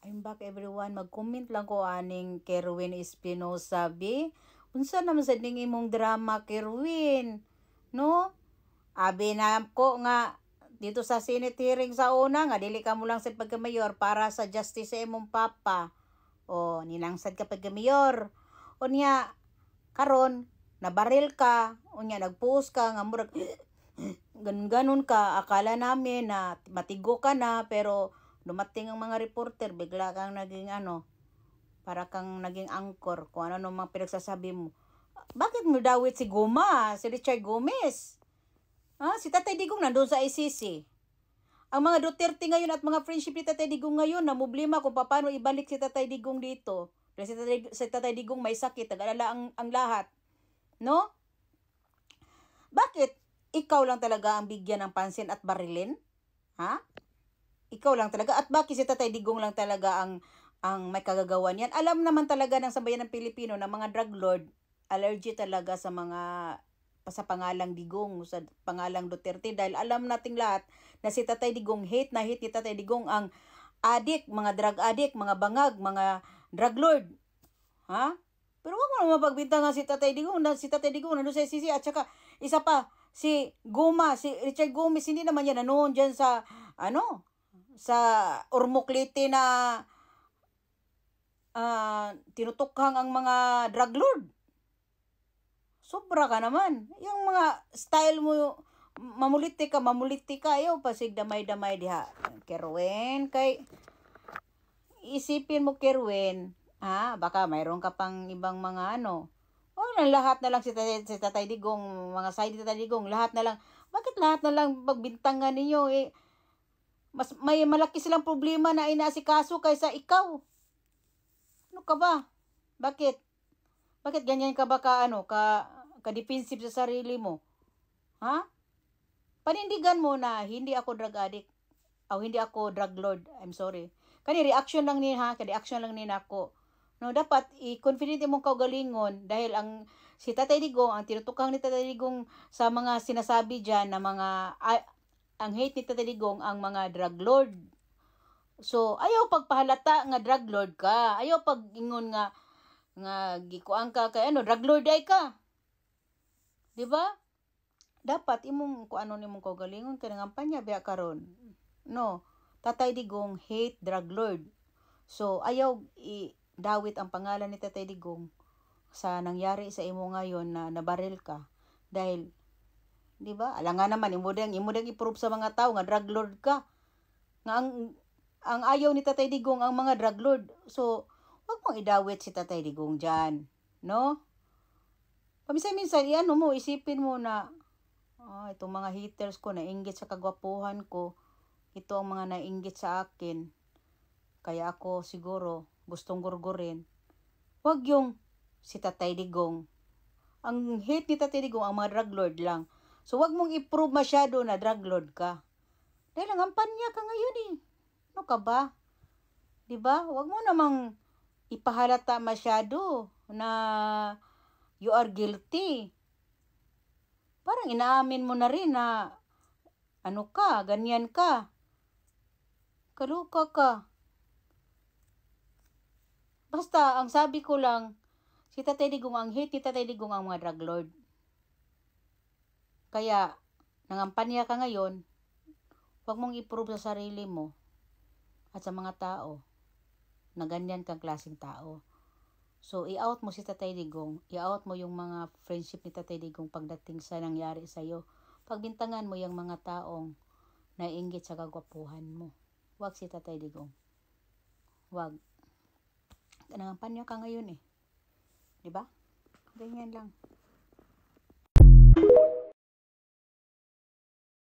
I'm back everyone. Mag-comment lang ko aning Kerwin Espinosa bi. Unsa naman sa ning imong drama Kerwin? No? Abi na ko nga dito sa Senate hearing sa una nga dili ka mo lang sa pagka-mayor para sa justice sa imong papa. O ninangsad ka pagka-mayor. Unya karon nabaril ka, unya nag-post ka nga murag ganun ka, akala namin na matigo ka na, pero dumating ang mga reporter, bigla kang naging para kang naging anchor, kung ano mga pinagsasabi mo. Bakit mo dawit si Guma, si Richard Gomez? Si Tatay Digong nandun sa ICC. Ang mga Duterte ngayon at mga friendship ni Tatay Digong ngayon, na problema kung paano ibalik si Tatay Digong dito. Kasi si Tatay Digong may sakit, nag-alala ang lahat. No? Bakit? Ikaw lang talaga ang bigyan ng pansin at barilin? Ha? Ikaw lang talaga. At bakit si Tatay Digong lang talaga ang may kagagawan yan? Alam naman talaga ng sambayan ng Pilipino na mga drug lord, allergy talaga sa pangalang Digong, sa pangalang Duterte. Dahil alam nating lahat na si Tatay Digong, hate na hate ni Tatay Digong ang adik, mga drug addict, mga bangag, mga drug lord. Ha? Pero wag mo naman mapagbintangan si Tatay Digong. Si Tatay Digong nandun sa ICC. At saka, isa pa, si Richard Gomez, hindi naman yan nanoon dyan sa, sa Ormoc-Leyte na tinutukhang ang mga drug lord. Sobra ka naman. Yung mga style mo, mamuliti ka, ayaw pasig damay-damay diha. Kerwin, kay isipin mo Kerwin, baka mayroon ka pang ibang mga lahat na lang si Tatay Digong, mga side ni Tatay Digong, lahat na lang. Bakit lahat na lang pagbintangan ninyo? Mas may malaki silang problema na inaasikaso kaysa ikaw. Ano ka ba? Bakit? Bakit ganyan ka ba ka-defensive sa sarili mo? Ha? Panindigan mo na hindi ako drug addict o hindi ako drug lord. I'm sorry. Kani reaction lang ni reaction lang ni nako. No, dapat i-confident mo kaugalingon dahil si Tatay Digong, ang tinutukang ni Tatay Digong sa mga sinasabi diyan na mga ang hate ni Tatay Digong ang mga drug lord. So, ayaw pagpahalata nga drug lord ka. Ayaw pag-ingon nga gikuan ka kay drug lord ay ka. 'Di ba? Dapat imong kung ano nimong kaugalingon kay ngampanya biya karon. No, Tatay Digong hate drug lord. So, ayaw dawit ang pangalan ni Tatay Digong sa nangyari sa imo ngayon na nabaril ka. Dahil, di ba? Alangan naman, imo dang i-prove sa mga tao nga drug lord ka. Nga ang ayaw ni Tatay Digong ang mga drug lord. So, wag mong idawit si Tatay Digong dyan. No? Paminsan-minsan, isipin mo na, itong mga haters ko, nainggit sa kagwapuhan ko, ito ang mga nainggit sa akin. Kaya ako siguro gustong gurgurin. Wag yung si Tatay Digong. Ang hate ni Tatay Digong ang mga drug lord lang. So wag mong i-prove masyado na drug lord ka. Dahil ang kampanya ka ngayon eh. Ano ka ba? 'Di ba? Wag mo namang ipahalata masyado na you are guilty. Parang inaamin mo na rin na ganyan ka. Kaluka ka. Basta, ang sabi ko lang, si Tatay Digong, ang hate ni Tatay Digong ang mga drug lord. Kaya, nangampanya ka ngayon, huwag mong i-prove sa sarili mo at sa mga tao na ganyan kang klaseng tao. So, i-out mo si Tatay Digong, i-out mo yung mga friendship ni Tatay Digong pagdating sa nangyari sa'yo. Pagbintangan mo yung mga taong naiinggit sa kagwapuhan mo. Huwag si Tatay Digong. Huwag. Nangampanya ka ngayon eh. 'Di ba? Ganyan lang.